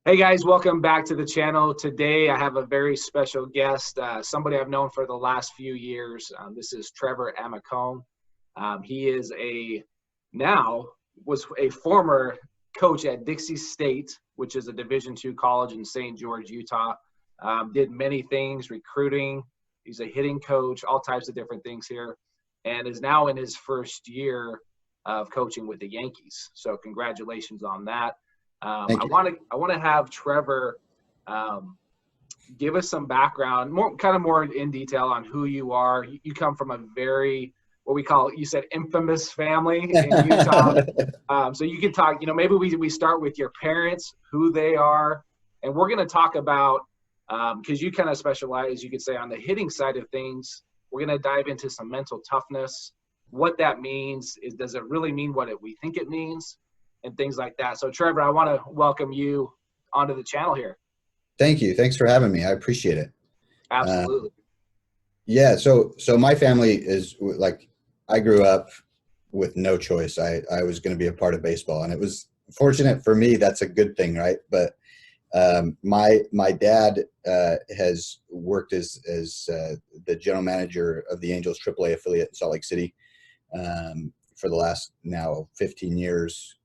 Hey guys, welcome back to the channel. Today I have a very special guest, somebody I've known for the last few years. This is Trevor Amicone. He is was a former coach at Dixie State, which is a Division II college in St. George, Utah. Did many things, recruiting. He's a hitting coach, all types of different things here, and is now in his first year of coaching with the Yankees. So congratulations on that. Thank I you. want to have Trevor give us some background, more in detail on who you are. You come from a very, what we call, you said, infamous family in Utah. So you can talk. Maybe we start with your parents, who they are, and we're going to talk about because you kind of specialize, you could say, on the hitting side of things. We're going to dive into some mental toughness, what that means. Does it really mean what we think it means? And things like that. So Trevor, I want to welcome you onto the channel here. Thank you. Thanks for having me. I appreciate it. Absolutely. Yeah. So my family is like, I grew up with no choice. I was going to be a part of baseball, and it was fortunate for me. That's a good thing, right? But my dad has worked as the general manager of the Angels AAA affiliate in Salt Lake City for the last now 15 years.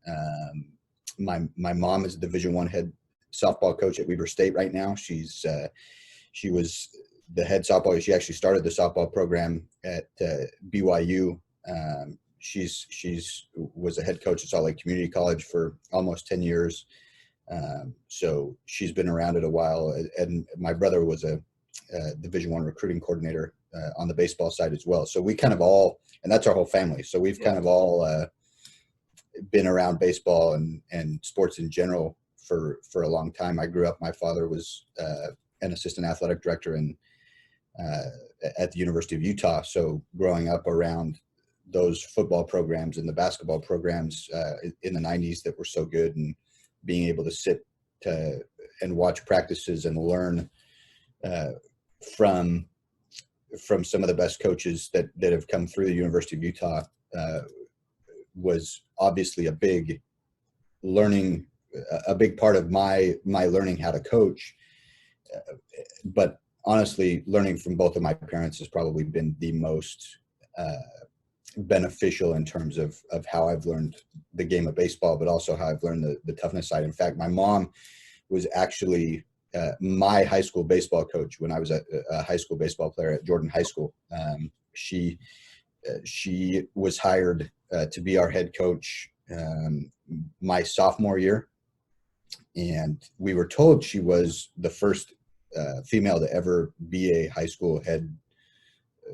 My mom is a Division I head softball coach at Weber State right now. She was the head softball. She actually started the softball program at BYU. She's was a head coach at Salt Lake Community College for almost 10 years. So she's been around it a while. And my brother was a Division I recruiting coordinator on the baseball side as well. So we kind of all, and that's our whole family. So we've kind of all been around baseball and sports in general for a long time. I grew up, my father was an assistant athletic director at the University of Utah. So growing up around those football programs and the basketball programs in the 90s that were so good, and being able to sit and watch practices and learn from some of the best coaches that have come through the University of Utah was obviously a big part of my learning how to coach. But honestly, learning from both of my parents has probably been the most beneficial in terms of how I've learned the game of baseball, but also how I've learned the toughness side. In fact, my mom was actually my high school baseball coach when I was a high school baseball player at Jordan High School. She was hired to be our head coach my sophomore year, and we were told she was the first female to ever be a high school head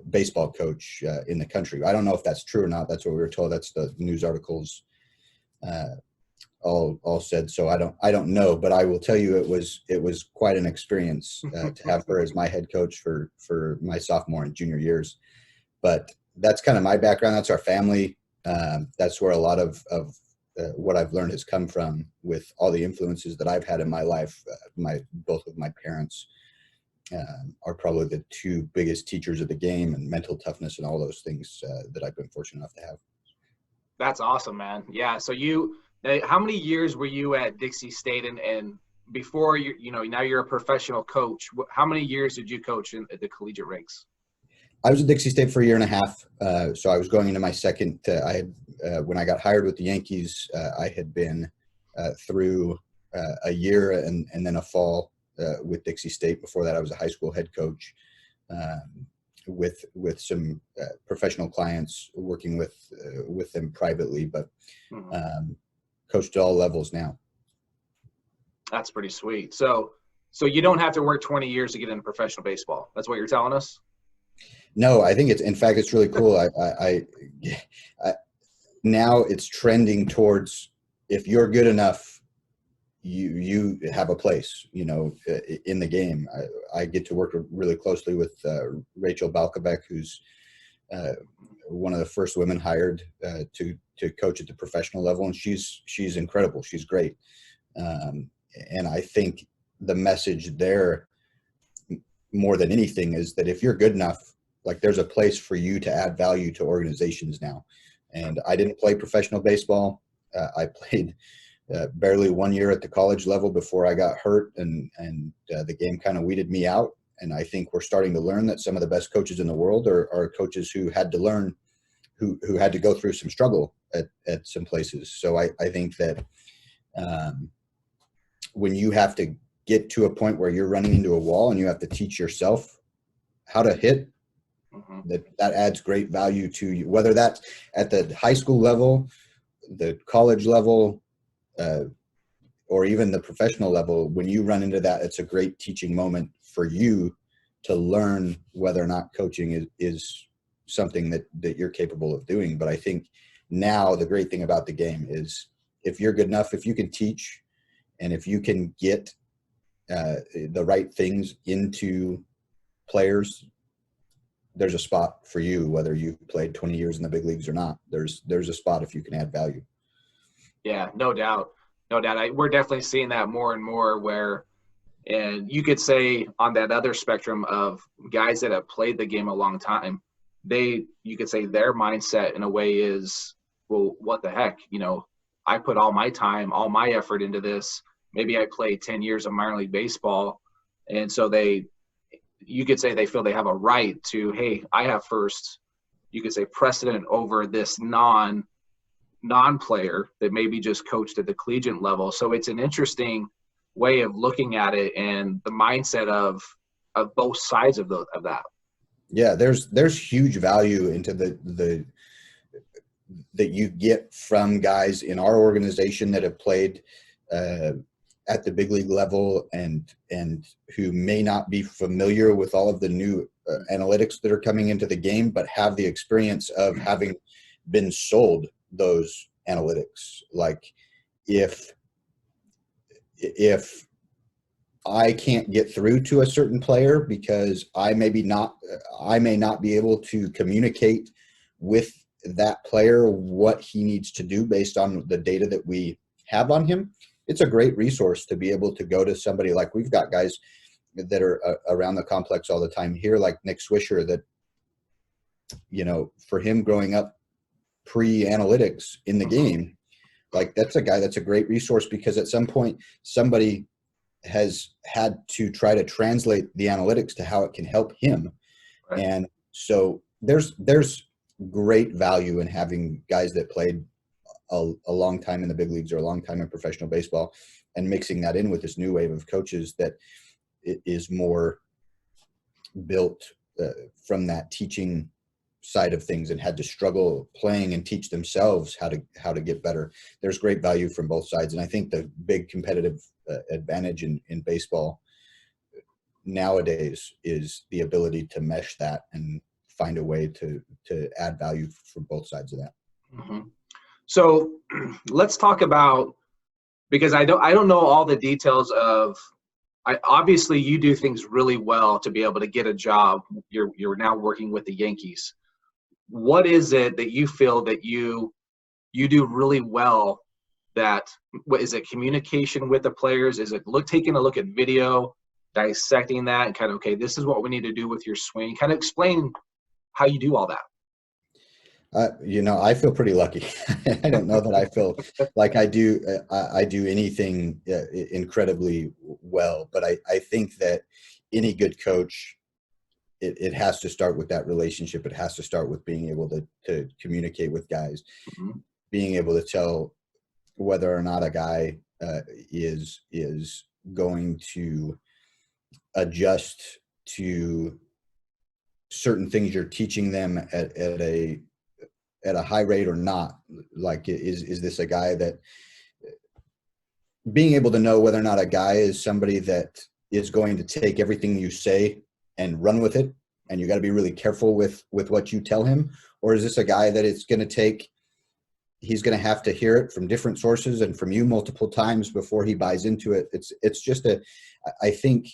baseball coach in the country. I don't know if that's true or not. That's what we were told. That's the news articles all said. So I don't know, but I will tell you it was quite an experience to have her as my head coach for my sophomore and junior years. But that's kind of my background. That's our family. That's where a lot of what I've learned has come from, with all the influences that I've had in my life. Both of my parents are probably the two biggest teachers of the game, and mental toughness and all those things that I've been fortunate enough to have. That's awesome, man. Yeah. So how many years were you at Dixie State, and before now you're a professional coach? How many years did you coach at the collegiate ranks? I was at Dixie State for a year and a half. So I was going into my second. When I got hired with the Yankees, I had been through a year and then a fall with Dixie State. Before that, I was a high school head coach with some professional clients, working with them privately, but coached at all levels now. That's pretty sweet. So you don't have to work 20 years to get into professional baseball. That's what you're telling us? No, I think in fact, it's really cool. I now it's trending towards, if you're good enough, you have a place, in the game. I get to work really closely with Rachel Balkabek, who's one of the first women hired to coach at the professional level, and she's incredible. She's great, and I think the message there, more than anything, is that if you're good enough, like, there's a place for you to add value to organizations now. And I didn't play professional baseball. I played barely 1 year at the college level before I got hurt, and the game kind of weeded me out. And I think we're starting to learn that some of the best coaches in the world are coaches who had to learn, who had to go through some struggle at some places. So I think that when you have to get to a point where you're running into a wall and you have to teach yourself how to hit, that adds great value to you, whether that's at the high school level, the college level, or even the professional level. When you run into that, it's a great teaching moment for you to learn whether or not coaching is something that you're capable of doing. But I think now the great thing about the game is if you're good enough, if you can teach, and if you can get the right things into players, there's a spot for you, whether you've played 20 years in the big leagues or not. There's a spot if you can add value. Yeah, no doubt. No doubt. We're definitely seeing that more and more where, and you could say on that other spectrum of guys that have played the game a long time, you could say their mindset in a way is, well, what the heck? I put all my time, all my effort into this. Maybe I played 10 years of minor league baseball. And so you could say they feel they have a right to, hey, I have first, you could say, precedent over this non-player that maybe just coached at the collegiate level. So it's an interesting way of looking at it and the mindset of both sides of that. Yeah, there's huge value into the that you get from guys in our organization that have played at the big league level and who may not be familiar with all of the new analytics that are coming into the game, but have the experience of having been sold those analytics. Like if I can't get through to a certain player because I may not be able to communicate with that player what he needs to do based on the data that we have on him, it's a great resource to be able to go to somebody. Like we've got guys that are around the complex all the time here, like Nick Swisher, that, for him growing up pre-analytics in the game, like that's a guy that's a great resource because at some point somebody has had to try to translate the analytics to how it can help him. Right. And so there's great value in having guys that played a long time in the big leagues or a long time in professional baseball and mixing that in with this new wave of coaches that is more built from that teaching side of things and had to struggle playing and teach themselves how to get better. There's great value from both sides. And I think the big competitive advantage in baseball nowadays is the ability to mesh that and find a way to add value for both sides of that. Mm-hmm. So let's talk about, because I don't know all the details of, obviously you do things really well to be able to get a job. You're now working with the Yankees. What is it that you feel that you do really well? What is it, communication with the players? Is it taking a look at video, dissecting that, and kind of, okay, this is what we need to do with your swing? Kind of explain how you do all that. I feel pretty lucky. I don't know that I feel like I do anything incredibly well, but I think that any good coach, it has to start with that relationship. It has to start with being able to communicate with guys, being able to tell whether or not a guy is going to adjust to certain things you're teaching them at a high rate or not. Like, is this a guy that, being able to know whether or not a guy is somebody that is going to take everything you say and run with it, and you got to be really careful with what you tell him, or is this a guy that he's going to have to hear it from different sources and from you multiple times before he buys into it. It's just I think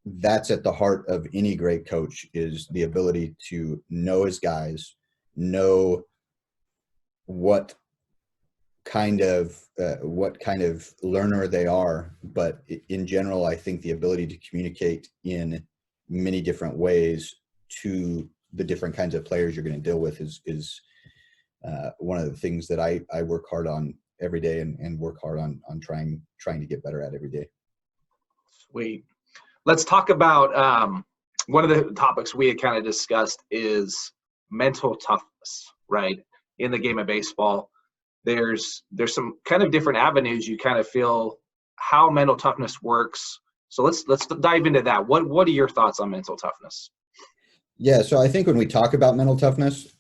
that's at the heart of any great coach, is the ability to know his guys, know what kind of learner they are. But in general, I think the ability to communicate in many different ways to the different kinds of players you're going to deal with is one of the things that I work hard on every day and work hard on trying to get better at every day. Sweet. Let's talk about one of the topics we had kind of discussed is mental toughness, right? In the game of baseball, there's some kind of different avenues you kind of feel how mental toughness works. So let's dive into that. What are your thoughts on mental toughness? Yeah, so I think when we talk about mental toughness,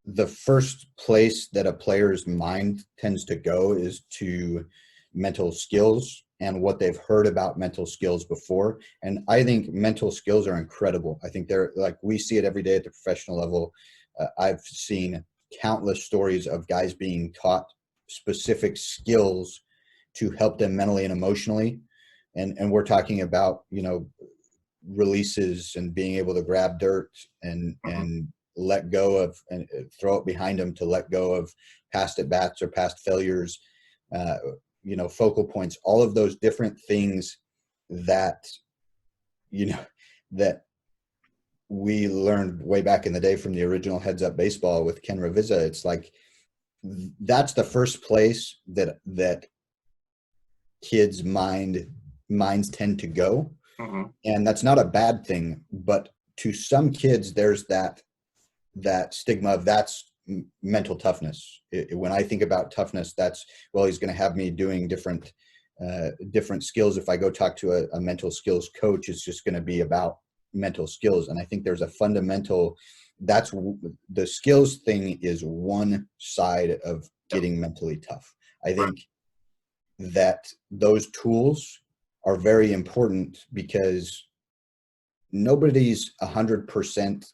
the first place that a player's mind tends to go is to mental skills and what they've heard about mental skills before. And I think mental skills are incredible. I think they're like, we see it every day at the professional level. I've seen countless stories of guys being taught specific skills to help them mentally and emotionally. And we're talking about, releases and being able to grab dirt and let go of and throw it behind them, to let go of past at bats or past failures, focal points, all of those different things that, that we learned way back in the day from the original Heads Up Baseball with Ken Ravizza. It's like, that's the first place that kids' minds tend to go. And that's not a bad thing, but to some kids, there's that stigma of that's mental toughness. When I think about toughness, that's, well, he's going to have me doing different skills. If I go talk to a mental skills coach, it's just going to be about mental skills. And I think there's a fundamental, that's the skills thing is one side of getting mentally tough. I think that those tools are very important because nobody's 100%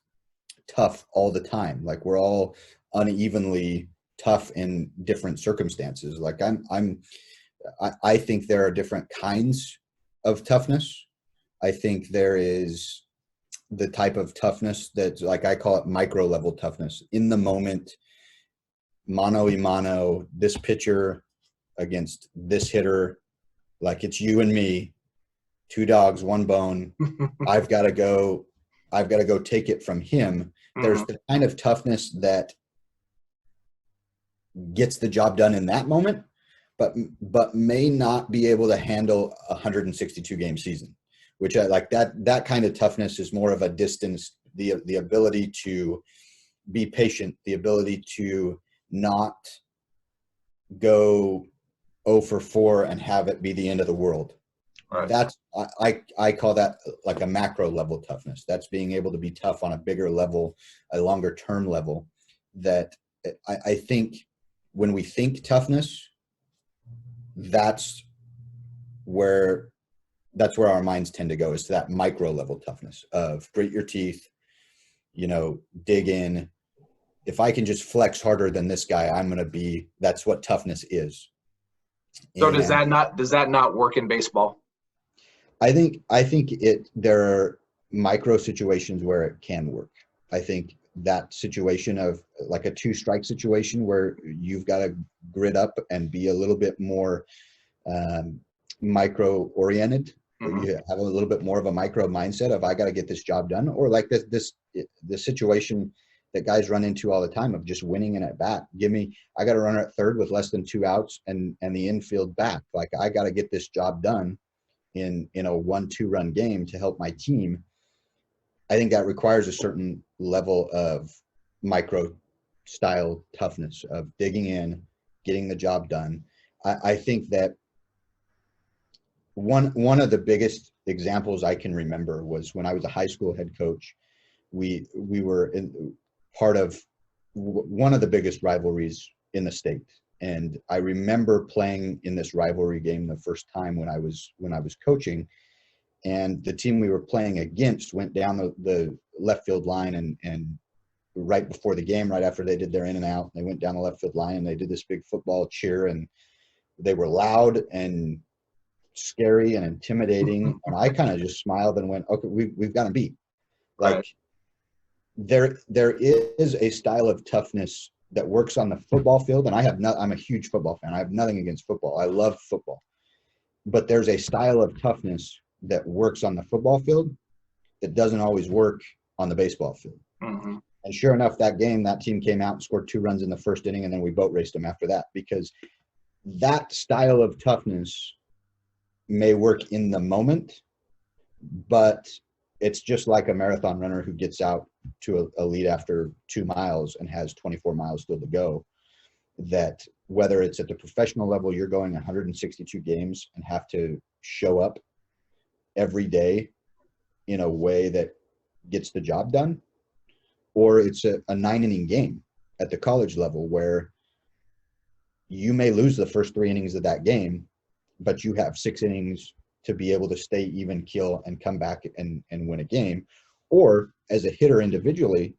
tough all the time. Like, we're all unevenly tough in different circumstances. Like I think there are different kinds of toughness. I think there is the type of toughness that's, like, I call it micro level toughness. In the moment, mano a mano, this pitcher against this hitter, like it's you and me, two dogs, one bone. I've got to go take it from him. There's the kind of toughness that gets the job done in that moment, but may not be able to handle a 162 game season, which I like. That kind of toughness is more of a distance, the ability to be patient, the ability to not go 0 for 4 and have it be the end of the world. Right. That's I call that like a macro level toughness. That's being able to be tough on a bigger level, a longer term level. That I think when we think toughness, that's where our minds tend to go, is to that micro level toughness of grit your teeth, dig in. If I can just flex harder than this guy, that's what toughness is. So does that not work in baseball? I think there are micro situations where it can work. I think that situation of like a 2-strike situation where you've got to grit up and be a little bit more micro oriented. You have a little bit more of a micro mindset of, I got to get this job done. Or like the situation that guys run into all the time of just winning an at bat. I got to run at third with less than 2 outs and the infield back. Like, I got to get this job done in a 1-2 run game to help my team. I think that requires a certain level of micro style toughness of digging in, getting the job done. I think that one of the biggest examples I can remember was when I was a high school head coach. We were part of one of the biggest rivalries in the state. And I remember playing in this rivalry game the first time when I was coaching, and the team we were playing against went down the left field line and right before the game, right after they did their in and out, they went down the left field line and they did this big football cheer, and they were loud and scary and intimidating. And I kind of just smiled and went, okay, we've got to beat. Like, right. There is a style of toughness that works on the football field, and I'm a huge football fan. I have nothing against football. I love football. But there's a style of toughness that works on the football field that doesn't always work on the baseball field. And sure enough, that team came out and scored 2 runs in the first inning, and then we boat raced them after that, because that style of toughness may work in the moment, but it's just like a marathon runner who gets out to a lead after 2 miles and has 24 miles still to go. That whether it's at the professional level, you're going 162 games and have to show up every day in a way that gets the job done, or it's a 9-inning game at the college level where you may lose the first 3 innings of that game, but you have 6 innings to be able to stay even keel and come back and win a game. Or as a hitter individually,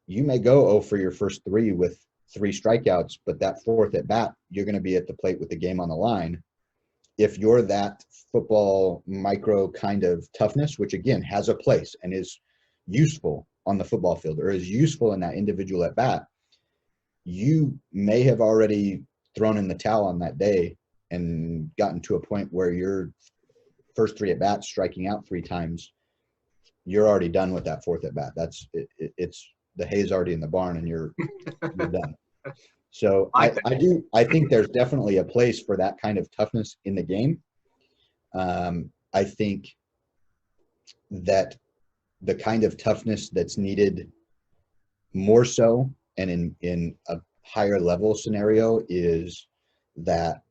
you may go 0 for your first 3 with 3 strikeouts, but that 4th at bat, you're going to be at the plate with the game on the line. If you're that football micro kind of toughness, which again has a place and is useful on the football field or is useful in that individual at bat, you may have already thrown in the towel on that day and gotten to a point where your first 3 at bats, striking out 3 times, you're already done with that 4th at bat. It's the hay's already in the barn and you're done. So I think there's definitely a place for that kind of toughness in the game. I think that the kind of toughness that's needed more so and in a higher level scenario is that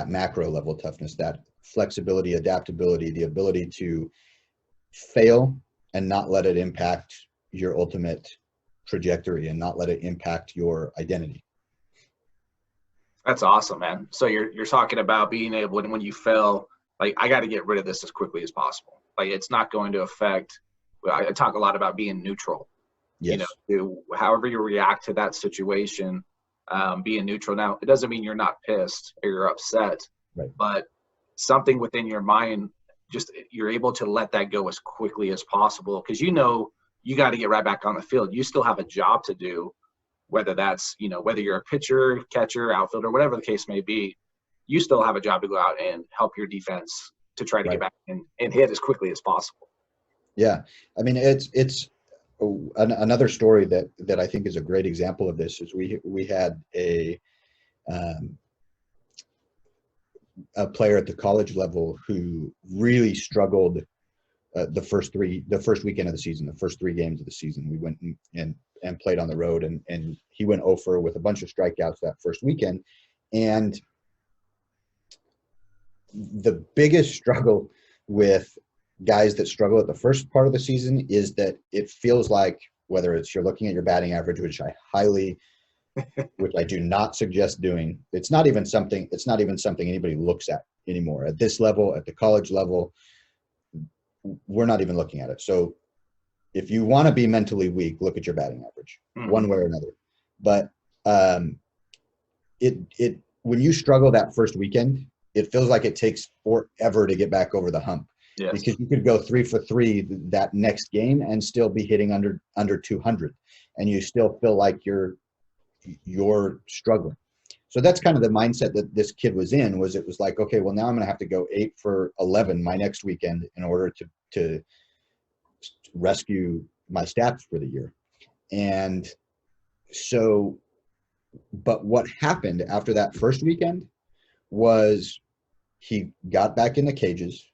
macro level toughness, that flexibility, adaptability, the ability to fail and not let it impact your ultimate trajectory and not let it impact your identity. That's awesome, man. So you're talking about being able, and when you fail, like, I got to get rid of this as quickly as possible. Like, it's not going to affect. I talk a lot about being neutral. Yes. However you react to that situation, being neutral. Now, it doesn't mean you're not pissed or you're upset, right, but something within your mind, just you're able to let that go as quickly as possible, because you got to get right back on the field. You still have a job to do, whether that's, whether you're a pitcher, catcher, outfielder, whatever the case may be, you still have a job to go out and help your defense to try to get back and hit as quickly as possible. Yeah. I mean, it's another story that I think is a great example of this is we had a player at the college level who really struggled the first weekend of the season, the first 3 games of the season. We went and played on the road, and he went 0 for with a bunch of strikeouts that first weekend. And the biggest struggle with guys that struggle at the first part of the season is that it feels like, whether it's you're looking at your batting average, which I do not suggest doing. It's not even something anybody looks at anymore at this level, at the college level. We're not even looking at it. So if you want to be mentally weak, look at your batting average, one way or another. But when you struggle that first weekend, it feels like it takes forever to get back over the hump. Yes. Because you could go 3 for 3 that next game and still be hitting under 200, and you still feel like you're struggling. So that's kind of the mindset that this kid was in. It was like, okay, well, now I'm going to have to go 8 for 11 my next weekend in order to rescue my stats for the year. And so, but what happened after that first weekend was he got back in the cages.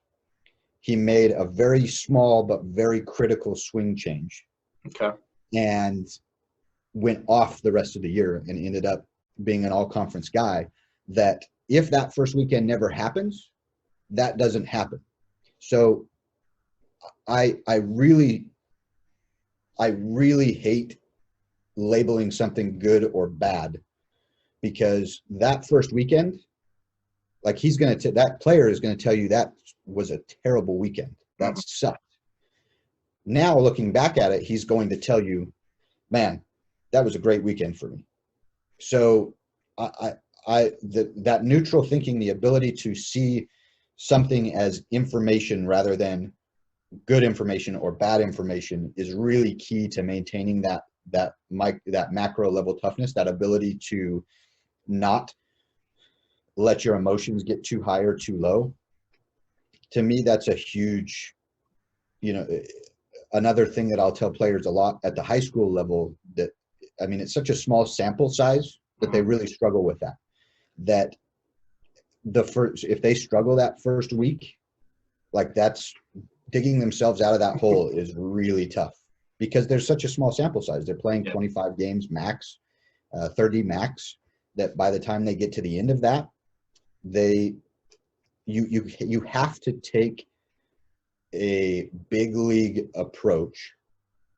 He made a very small but very critical swing change. Okay. And went off the rest of the year and ended up being an all-conference guy. That if that first weekend never happens, that doesn't happen. So I really hate labeling something good or bad, because that first weekend, like that player is going to tell you that was a terrible weekend. That sucked. Now looking back at it, he's going to tell you, man, that was a great weekend for me. So that neutral thinking, the ability to see something as information rather than good information or bad information, is really key to maintaining that macro level toughness, that ability to not let your emotions get too high or too low. To me, that's a huge, another thing that I'll tell players a lot at the high school level, that, I mean, it's such a small sample size that they really struggle with that. that if they struggle that first week, like that's digging themselves out of that hole is really tough because there's such a small sample size. They're playing 25 games max, 30 max, that by the time they get to the end of that, you have to take a big league approach,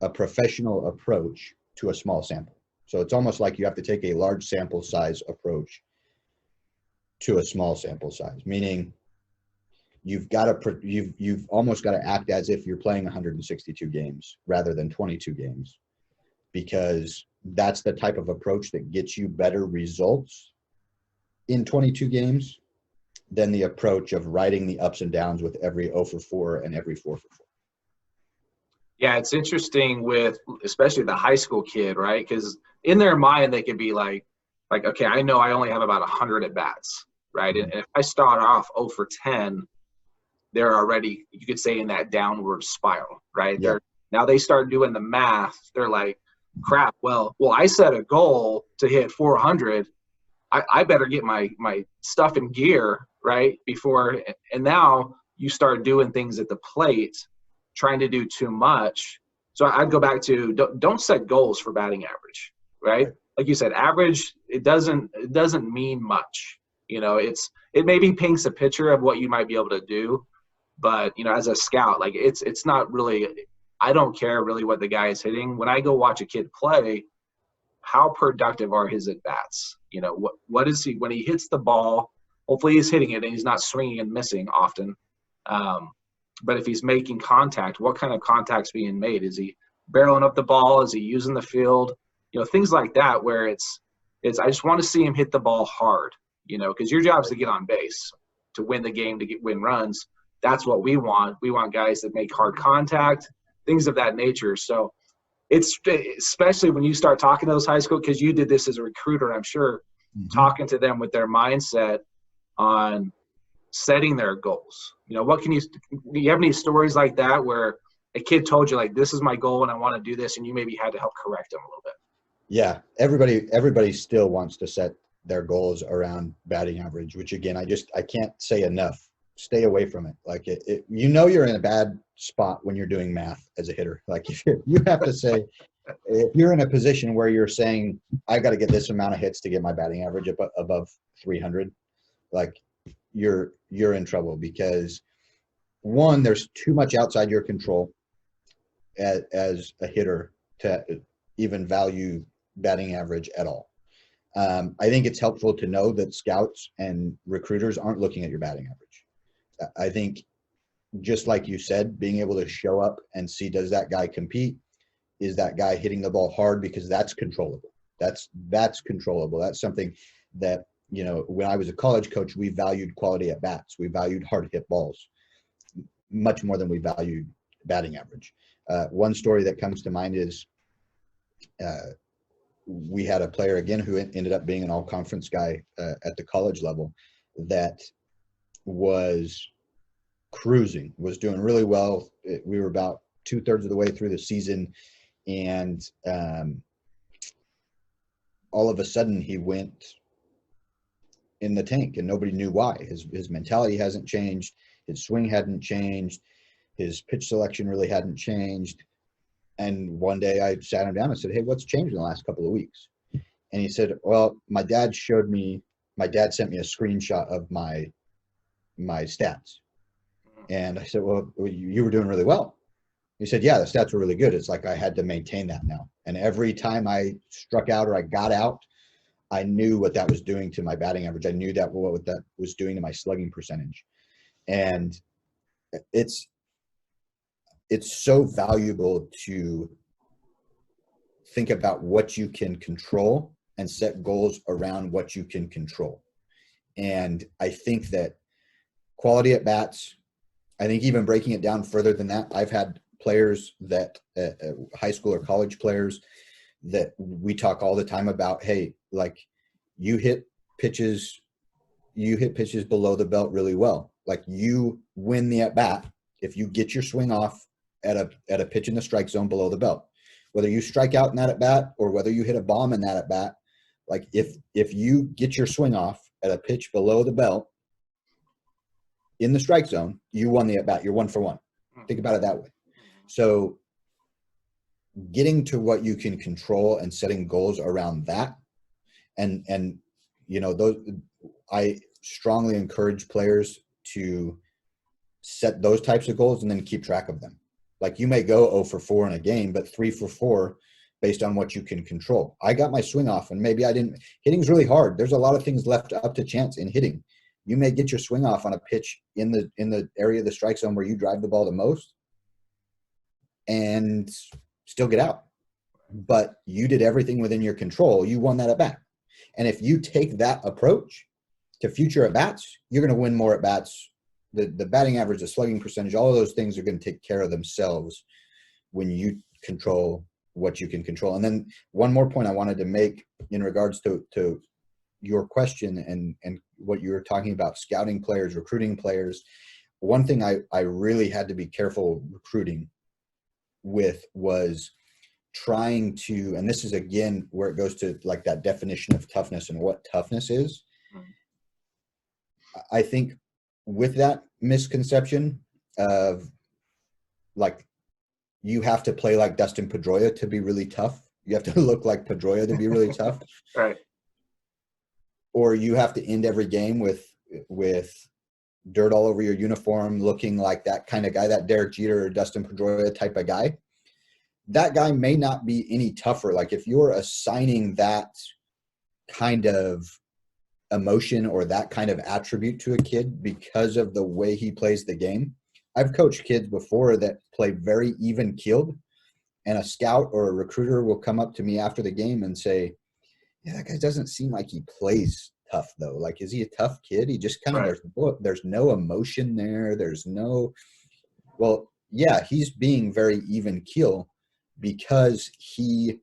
a professional approach to a small sample. So it's almost like you have to take a large sample size approach to a small sample size, meaning you've almost got to act as if you're playing 162 games rather than 22 games, because that's the type of approach that gets you better results in 22 games than the approach of riding the ups and downs with every 0 for 4 and every 4 for 4. Yeah, it's interesting with especially the high school kid, right? Because in their mind, they could be like, okay, I know I only have about 100 at bats, right? And if I start off 0 for 10, they're already, you could say, in that downward spiral, right? Yep. Now they start doing the math. They're like, crap, well, I set a goal to hit 400. I better get my stuff in gear, right? Before, and now you start doing things at the plate, trying to do too much. So I'd go back to don't set goals for batting average, right? Like you said, average, it doesn't mean much. You know, it maybe paints a picture of what you might be able to do, but you know, as a scout, like it's not really. I don't care really what the guy is hitting. When I go watch a kid play, how productive are his at bats? You know, what is he when he hits the ball? Hopefully he's hitting it and he's not swinging and missing often. But if he's making contact, what kind of contact's being made? Is he barreling up the ball? Is he using the field? You know, things like that where it's I just want to see him hit the ball hard, you know, because your job is to get on base, to win the game, to win runs. That's what we want. We want guys that make hard contact, things of that nature. So it's especially when you start talking to those high school, because you did this as a recruiter, I'm sure, talking to them with their mindset on setting their goals. You know, do you have any stories like that where a kid told you, like, this is my goal and I want to do this, and you maybe had to help correct them a little bit? Yeah, everybody still wants to set their goals around batting average, which again, I can't say enough. Stay away from it. Like you know, you're in a bad spot when you're doing math as a hitter. Like you have to say, if you're in a position where you're saying, I got to get this amount of hits to get my batting average above 300, like you're in trouble, because one, there's too much outside your control as a hitter to even value batting average at all. I think it's helpful to know that scouts and recruiters aren't looking at your batting average. I think, just like you said, being able to show up and see, does that guy compete? Is that guy hitting the ball hard? Because that's controllable. That's controllable. That's something that, you know, when I was a college coach, we valued quality at bats. We valued hard hit balls much more than we valued batting average. One story that comes to mind is we had a player again who ended up being an all-conference guy at the college level that was cruising, was doing really well. We were about 2/3 of the way through the season, and all of a sudden he went in the tank, and nobody knew why. His mentality hasn't changed. His swing hadn't changed. His pitch selection really hadn't changed. And one day I sat him down and said, hey, what's changed in the last couple of weeks? And he said, well, my dad sent me a screenshot of my stats. And I said, well, you were doing really well. He said, yeah, the stats were really good. It's like I had to maintain that now. And every time I struck out or I got out, I knew what that was doing to my batting average. I knew that what that was doing to my slugging percentage. And it's so valuable to think about what you can control and set goals around what you can control. And I think that quality at bats, I think even breaking it down further than that, I've had players that high school or college players that we talk all the time about, hey, like you hit pitches below the belt really well. Like you win the at bat if you get your swing off at a pitch in the strike zone below the belt. Whether you strike out in that at bat or whether you hit a bomb in that at bat, like if you get your swing off at a pitch below the belt in the strike zone, you won the at-bat. You're 1 for 1. Think about it that way. So getting to what you can control and setting goals around that, and you know, those, I strongly encourage players to set those types of goals and then keep track of them. Like, you may go 0 for 4 in a game, but 3 for 4 based on what you can control. I got my swing off, and maybe I didn't. Hitting's really hard. There's a lot of things left up to chance in hitting. You may get your swing off on a pitch in the area of the strike zone where you drive the ball the most and still get out. But you did everything within your control. You won that at bat. And if you take that approach to future at bats, you're going to win more at bats. The batting average, the slugging percentage, all of those things are going to take care of themselves when you control what you can control. And then one more point I wanted to make in regards to your question and what you were talking about, scouting players, recruiting players. One thing I really had to be careful recruiting with was trying to, and this is again where it goes to like that definition of toughness and what toughness is. I think with that misconception of like, you have to play like Dustin Pedroia to be really tough. You have to look like Pedroia to be really tough. Right. Or you have to end every game with dirt all over your uniform, looking like that kind of guy, that Derek Jeter or Dustin Pedroia type of guy. That guy may not be any tougher. Like, if you're assigning that kind of emotion or that kind of attribute to a kid because of the way he plays the game. I've coached kids before that play very even keeled, and a scout or a recruiter will come up to me after the game and say, yeah, that guy doesn't seem like he plays tough though. Like, is he a tough kid? He just kind of, right. there's no emotion there. There's no, well, yeah, he's being very even keel because he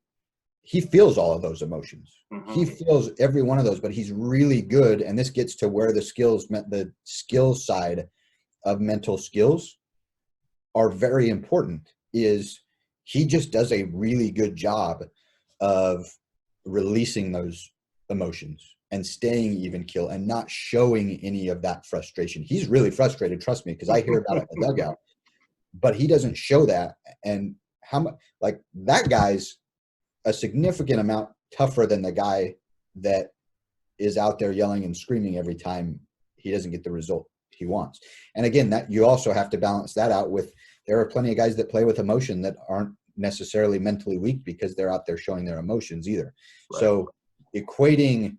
feels all of those emotions. Mm-hmm. He feels every one of those, but he's really good. And this gets to where the skill side of mental skills are very important, is he just does a really good job of releasing those emotions and staying even keel and not showing any of that frustration. He's really frustrated, trust me, because I hear about it in the dugout, but he doesn't show that. And how much, like, that guy's a significant amount tougher than the guy that is out there yelling and screaming every time he doesn't get the result he wants. And again, that you also have to balance that out with, there are plenty of guys that play with emotion that aren't necessarily mentally weak because they're out there showing their emotions either. Right. So equating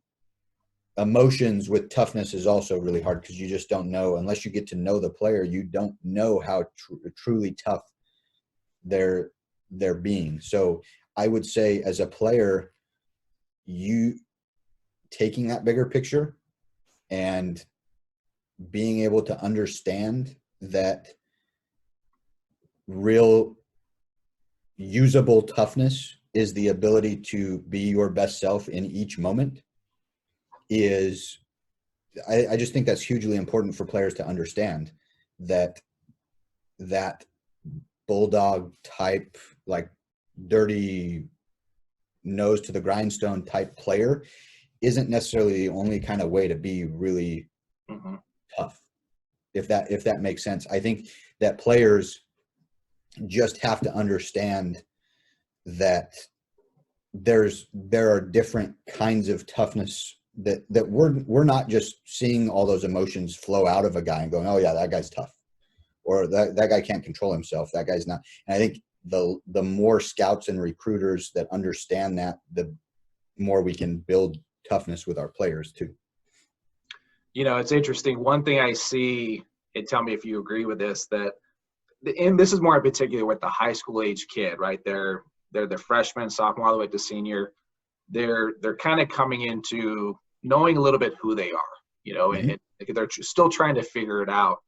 emotions with toughness is also really hard, because you just don't know, unless you get to know the player, you don't know how truly tough they're being. So I would say, as a player, you taking that bigger picture and being able to understand that real usable toughness is the ability to be your best self in each moment is, I just think that's hugely important for players to understand, that bulldog type, like dirty nose to the grindstone type player isn't necessarily the only kind of way to be really tough. If that makes sense. I think that players just have to understand that there are different kinds of toughness that we're not just seeing all those emotions flow out of a guy and going, oh yeah, that guy's tough, or that guy can't control himself, that guy's not. And I think the more scouts and recruiters that understand that, the more we can build toughness with our players too. You know, it's interesting. One thing I see, and tell me if you agree with this, that, and this is more in particular with the high school age kid, right? They're the freshman, sophomore, all the way to senior. They're kind of coming into knowing a little bit who they are, you know, and they're still trying to figure it out.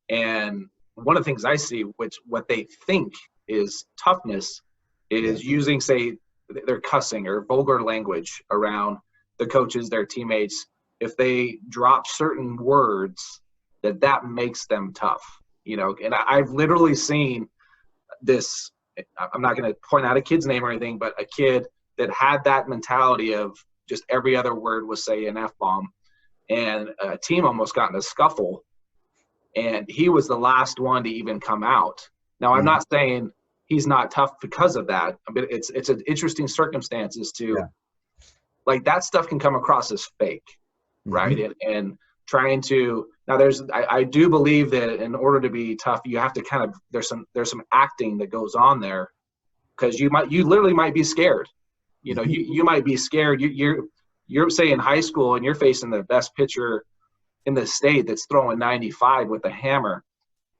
And one of the things I see, which what they think is toughness, is using, say, their cussing or vulgar language around the coaches, their teammates. If they drop certain words, that makes them tough, you know. And I've literally seen this. I'm not going to point out a kid's name or anything, but a kid that had that mentality of just every other word was, say, an F-bomb. and a team almost got in a scuffle, and he was the last one to even come out. Now, I'm not saying he's not tough because of that, but it's an interesting circumstances to, like, that stuff can come across as fake, right? And trying to, now I do believe that in order to be tough, you have to kind of, there's some acting that goes on there, because you literally might be scared. You know, you might be scared. You're say in high school and you're facing the best pitcher in the state that's throwing 95 with a hammer,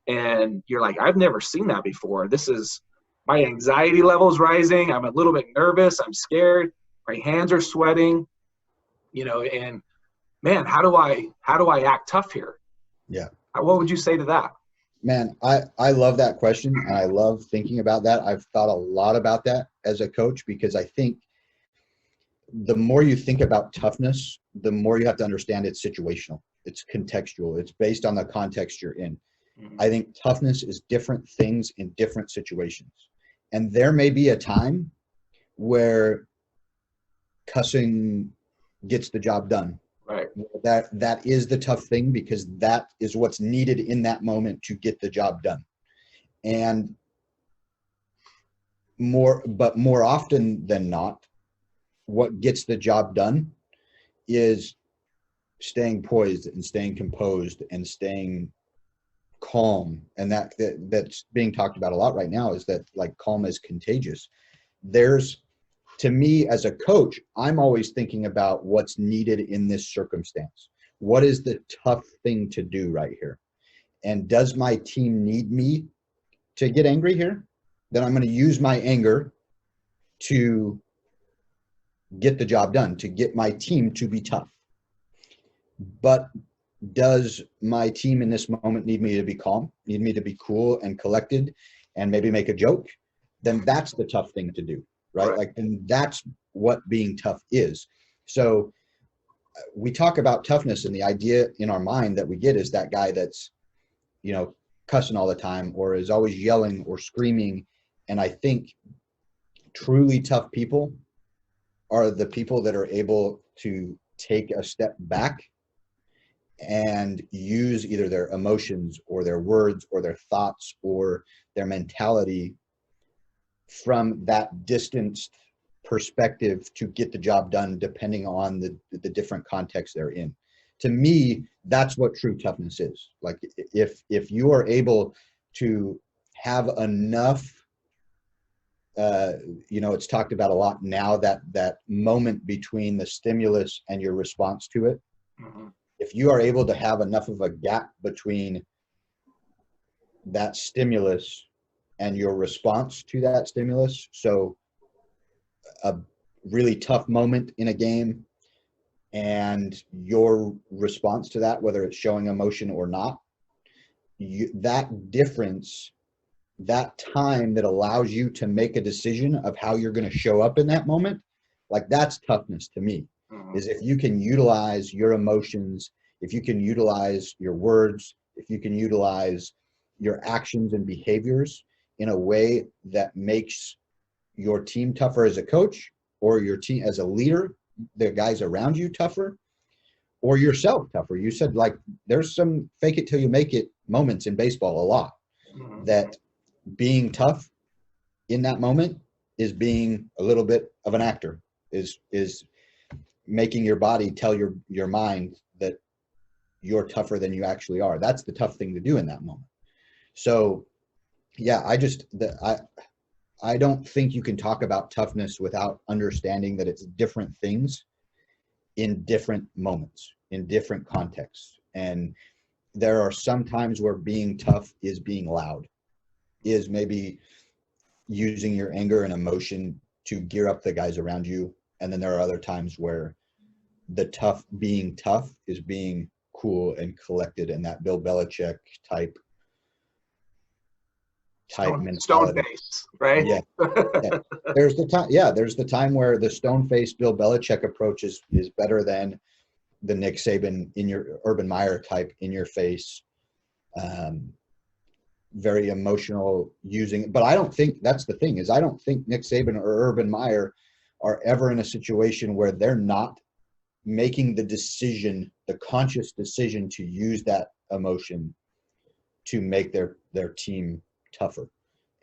and you're like, I've never seen that before. This is, my anxiety level's rising. I'm a little bit nervous. I'm scared. My hands are sweating, you know, and man, how do I act tough here? Yeah. What would you say to that? Man, I love that question. And I love thinking about that. I've thought a lot about that as a coach, because I think the more you think about toughness, the more you have to understand it's situational. It's contextual. It's based on the context you're in. I think toughness is different things in different situations. And there may be a time where cussing gets the job done. Right. That is the tough thing, because that is what's needed in that moment to get the job done. And more often than not, what gets the job done is staying poised and staying composed and staying calm. And that's being talked about a lot right now, is that, like, calm is contagious. To me as a coach, I'm always thinking about what's needed in this circumstance. What is the tough thing to do right here? And does my team need me to get angry here? Then I'm going to use my anger to get the job done, to get my team to be tough. But does my team in this moment need me to be calm, need me to be cool and collected and maybe make a joke? Then that's the tough thing to do, right? Like, and that's what being tough is. So we talk about toughness, and the idea in our mind that we get is that guy that's, you know, cussing all the time or is always yelling or screaming. And I think truly tough people are the people that are able to take a step back and use either their emotions or their words or their thoughts or their mentality from that distanced perspective to get the job done, depending on the different contexts they're in. To me, that's what true toughness is. Like, if you are able to have enough, you know, it's talked about a lot now, that moment between the stimulus and your response to it. If you are able to have enough of a gap between that stimulus and your response to that stimulus, so a really tough moment in a game and your response to that, whether it's showing emotion or not, that difference, that time that allows you to make a decision of how you're going to show up in that moment, like, that's toughness to me. Is if you can utilize your emotions, if you can utilize your words, if you can utilize your actions and behaviors in a way that makes your team tougher as a coach, or your team as a leader, the guys around you tougher, or yourself tougher. You said, like, there's some fake it till you make it moments in baseball a lot, that being tough in that moment is being a little bit of an actor, is making your body tell your mind that you're tougher than you actually are. That's the tough thing to do in that moment. So yeah, I don't think you can talk about toughness without understanding that it's different things in different moments, in different contexts. And there are some times where being tough is being loud, is maybe using your anger and emotion to gear up the guys around you. And then there are other times where being tough is being cool and collected, and that Bill Belichick type mentality. Stone face, right? Yeah. There's the time where the stone face Bill Belichick approach is better than the Nick Saban Urban Meyer type in your face, very emotional using. But I don't think that's the thing, is I don't think Nick Saban or Urban Meyer are ever in a situation where they're not making the decision, the conscious decision to use that emotion to make their team tougher.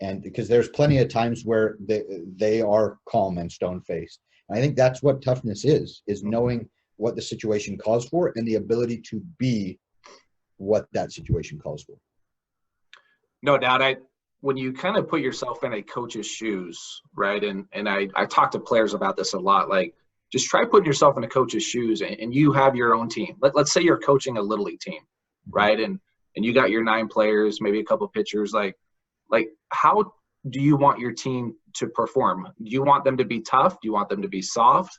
And because there's plenty of times where they are calm and stone-faced. And I think that's what toughness is knowing what the situation calls for and the ability to be what that situation calls for. No doubt. When you kind of put yourself in a coach's shoes, right? And I talk to players about this a lot. Like, just try putting yourself in a coach's shoes, and you have your own team. Let's say you're coaching a little league team, right? And you got your 9 players, maybe a couple pitchers. Like how do you want your team to perform? Do you want them to be tough? Do you want them to be soft?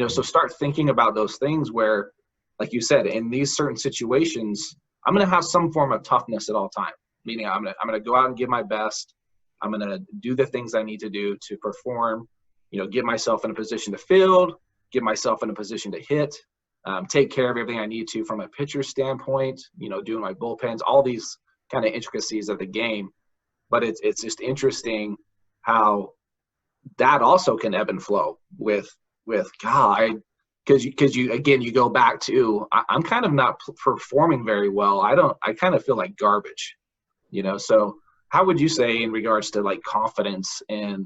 So start thinking about those things where, like you said, in these certain situations, I'm going to have some form of toughness at all times. Meaning I'm going to go out and give my best. I'm going to do the things I need to do to perform, get myself in a position to field, get myself in a position to hit, take care of everything I need to from a pitcher standpoint, doing my bullpens, all these kind of intricacies of the game. But it's just interesting how that also can ebb and flow with God, because you go back to, I'm kind of not performing very well. I kind of feel like garbage, so how would you say in regards to like confidence, and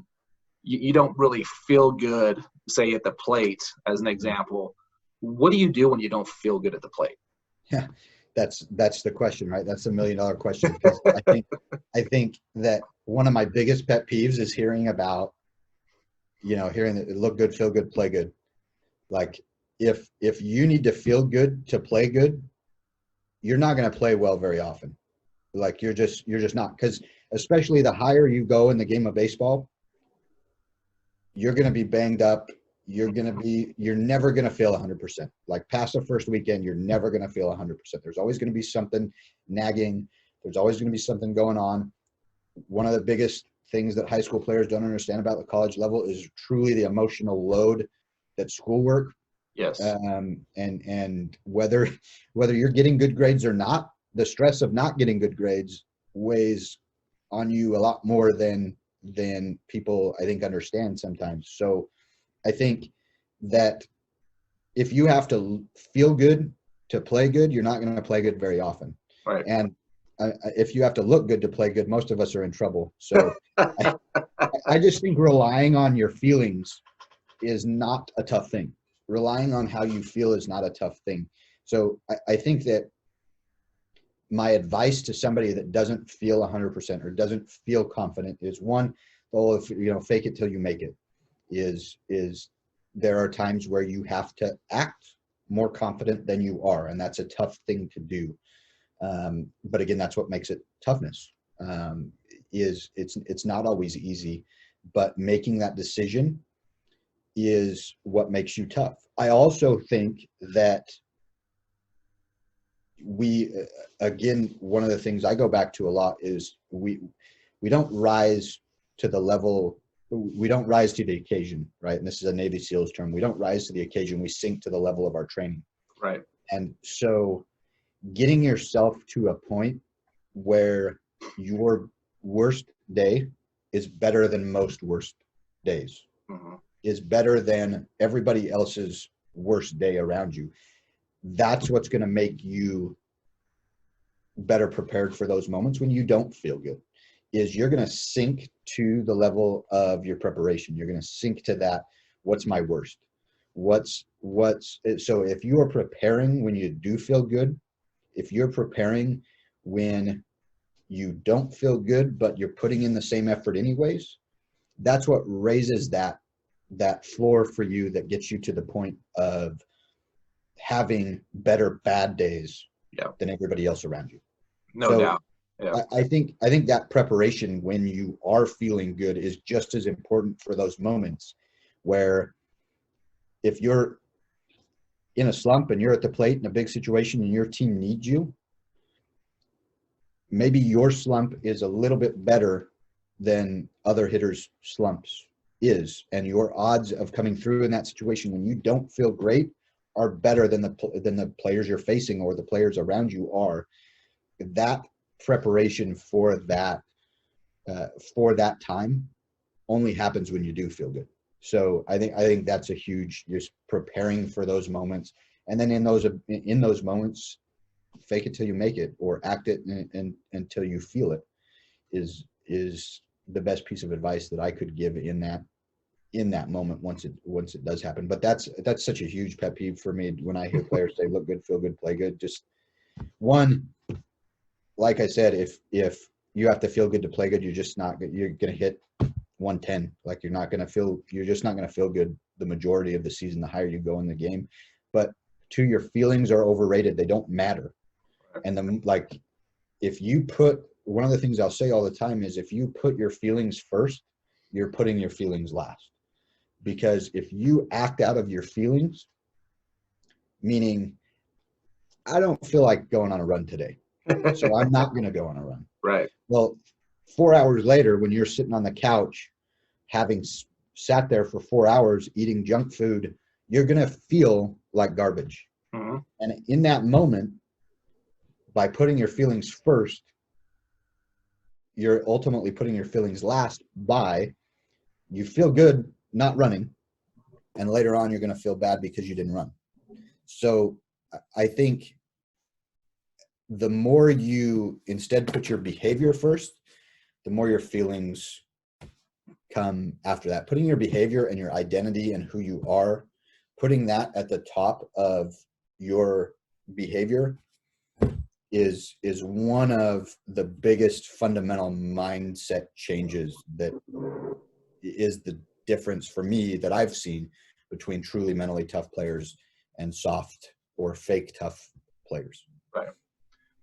you don't really feel good, say at the plate as an example, what do you do when you don't feel good at the plate? Yeah, that's the question, right? That's $1 million question. I think that one of my biggest pet peeves is hearing about, hearing that look good, feel good, play good. Like if you need to feel good to play good, you're not going to play well very often. Like you're just not, because especially the higher you go in the game of baseball, you're going to be banged up. You're never going to feel 100%. Like past the first weekend, you're never going to feel 100%. There's always going to be something nagging. There's always going to be something going on. One of the biggest things that high school players don't understand about the college level is truly the emotional load that schoolwork. Yes. And whether you're getting good grades or not, the stress of not getting good grades weighs on you a lot more than people, I think, understand sometimes. So I think that if you have to feel good to play good, you're not going to play good very often. Right. And if you have to look good to play good, most of us are in trouble. So I just think relying on your feelings is not a tough thing. Relying on how you feel is not a tough thing. So I think that my advice to somebody that doesn't feel 100% or doesn't feel confident is one, fake it till you make it. Is there are times where you have to act more confident than you are, and that's a tough thing to do. But again, that's what makes it toughness. It's not always easy, but making that decision is what makes you tough. I also think that again, one of the things I go back to a lot is we don't rise to the level, we don't rise to the occasion, right? And this is a Navy SEALs term. We don't rise to the occasion, we sink to the level of our training. Right. And so getting yourself to a point where your worst day is better than most worst days, is better than everybody else's worst day around you. That's what's going to make you better prepared for those moments when you don't feel good, is you're going to sink to the level of your preparation. You're going to sink to that. What's my worst? So if you are preparing when you do feel good, if you're preparing when you don't feel good, but you're putting in the same effort anyways, that's what raises that floor for you, that gets you to the point of having better bad days than everybody else around you. No doubt. Yeah. I think that preparation when you are feeling good is just as important for those moments where if you're in a slump and you're at the plate in a big situation and your team needs you, maybe your slump is a little bit better than other hitters' slumps is, and your odds of coming through in that situation when you don't feel great are better than the players you're facing or the players around you are. That preparation for that time only happens when you do feel good. So I think that's a huge, just preparing for those moments. And then in those moments, fake it till you make it, or act it until you feel it is the best piece of advice that I could give in that moment once it does happen. But that's such a huge pet peeve for me when I hear players say, look good, feel good, play good. Just one, like I said, if you have to feel good to play good, you're going to hit 110. Like you're just not going to feel good the majority of the season, the higher you go in the game. But two, your feelings are overrated. They don't matter. And then, like, if you put, one of the things I'll say all the time is, if you put your feelings first, you're putting your feelings last. Because if you act out of your feelings, meaning, I don't feel like going on a run today, so I'm not going to go on a run. Right. Well, 4 hours later, when you're sitting on the couch, having sat there for 4 hours eating junk food, you're going to feel like garbage. Mm-hmm. And in that moment, by putting your feelings first, you're ultimately putting your feelings last. By you feel good not running, and later on you're going to feel bad because you didn't run. So I think the more you instead put your behavior first, the more your feelings come after that. Putting your behavior and your identity and who you are, putting that at the top of your behavior is one of the biggest fundamental mindset changes that is the difference for me that I've seen between truly mentally tough players and soft or fake tough players. Right.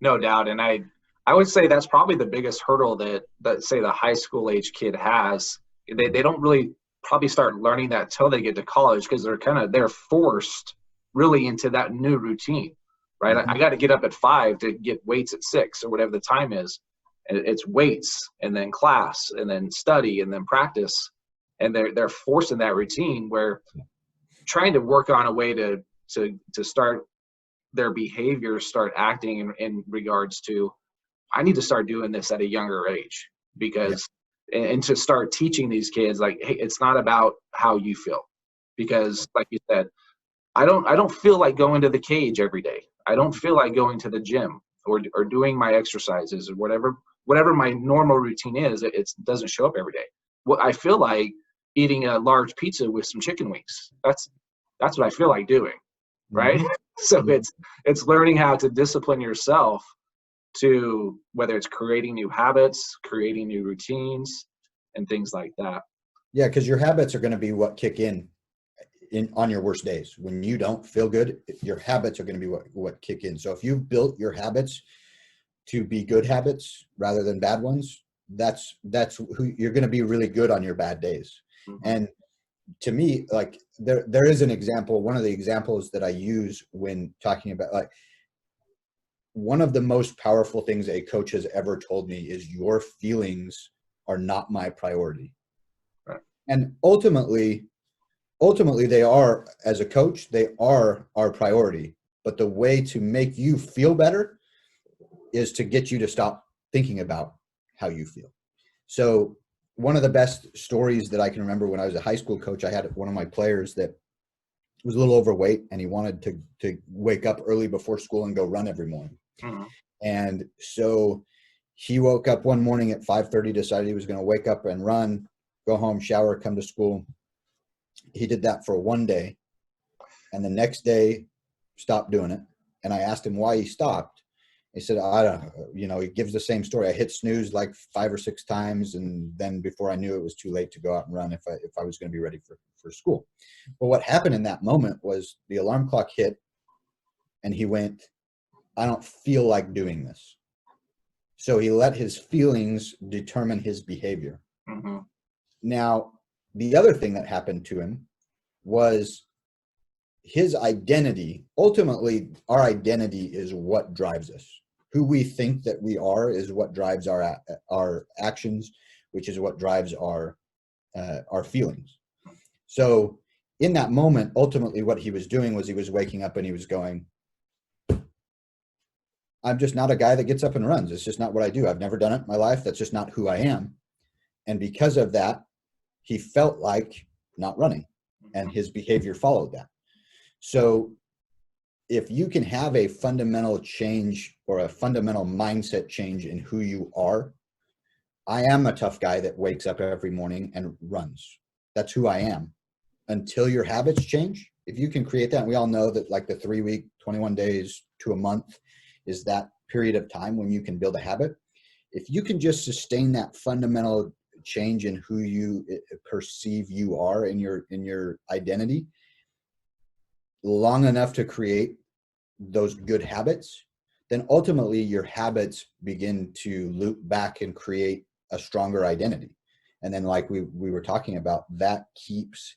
No doubt. And I would say that's probably the biggest hurdle that say the high school age kid has. They don't really probably start learning that till they get to college, because they're forced really into that new routine. Right. Mm-hmm. I got to get up at 5 to get weights at 6 or whatever the time is. And it's weights and then class and then study and then practice. And they're forced in that routine where trying to work on a way to start their behavior, start acting in regards to, I need to start doing this at a younger age, because and to start teaching these kids, like, hey, it's not about how you feel, because like you said, I don't feel like going to the cage every day. I don't feel like going to the gym or doing my exercises or whatever my normal routine is. It doesn't show up every day. What I feel like eating a large pizza with some chicken wings. That's what I feel like doing, right? Mm-hmm. So it's learning how to discipline yourself to, whether it's creating new habits, creating new routines, and things like that. Yeah, because your habits are going to be what kick in on your worst days. When you don't feel good, your habits are going to be what kick in. So if you've built your habits to be good habits rather than bad ones, that's who you're going to be really good on your bad days. Mm-hmm. And to me, like there is an example, one of the examples that I use when talking about, like, one of the most powerful things a coach has ever told me is, your feelings are not my priority. Right. And ultimately they are, as a coach, they are our priority. But the way to make you feel better is to get you to stop thinking about how you feel. So one of the best stories that I can remember, when I was a high school coach, I had one of my players that was a little overweight, and he wanted to wake up early before school and go run every morning. Mm-hmm. And so he woke up one morning at 5:30, decided he was going to wake up and run, go home, shower, come to school. He did that for one day, and the next day stopped doing it. And I asked him why he stopped. He said, I don't know, he gives the same story. I hit snooze like 5 or 6 times, and then before I knew it was too late to go out and run if I was going to be ready for school. But what happened in that moment was the alarm clock hit, and he went, I don't feel like doing this. So he let his feelings determine his behavior. Mm-hmm. Now, the other thing that happened to him was his identity. Ultimately, our identity is what drives us. Who we think that we are is what drives our actions, which is what drives our feelings. So in that moment, ultimately what he was doing was he was waking up and he was going, I'm just not a guy that gets up and runs. It's just not what I do. I've never done it in my life. That's just not who I am. And because of that, he felt like not running, and his behavior followed that. So if you can have a fundamental change or a fundamental mindset change in who you are, I am a tough guy that wakes up every morning and runs. That's who I am. Until your habits change, if you can create that, and we all know that like the 3-week, 21 days to a month is that period of time when you can build a habit. If you can just sustain that fundamental change in who you perceive you are in your identity long enough to create those good habits, then ultimately your habits begin to loop back and create a stronger identity. And then like we were talking about, that keeps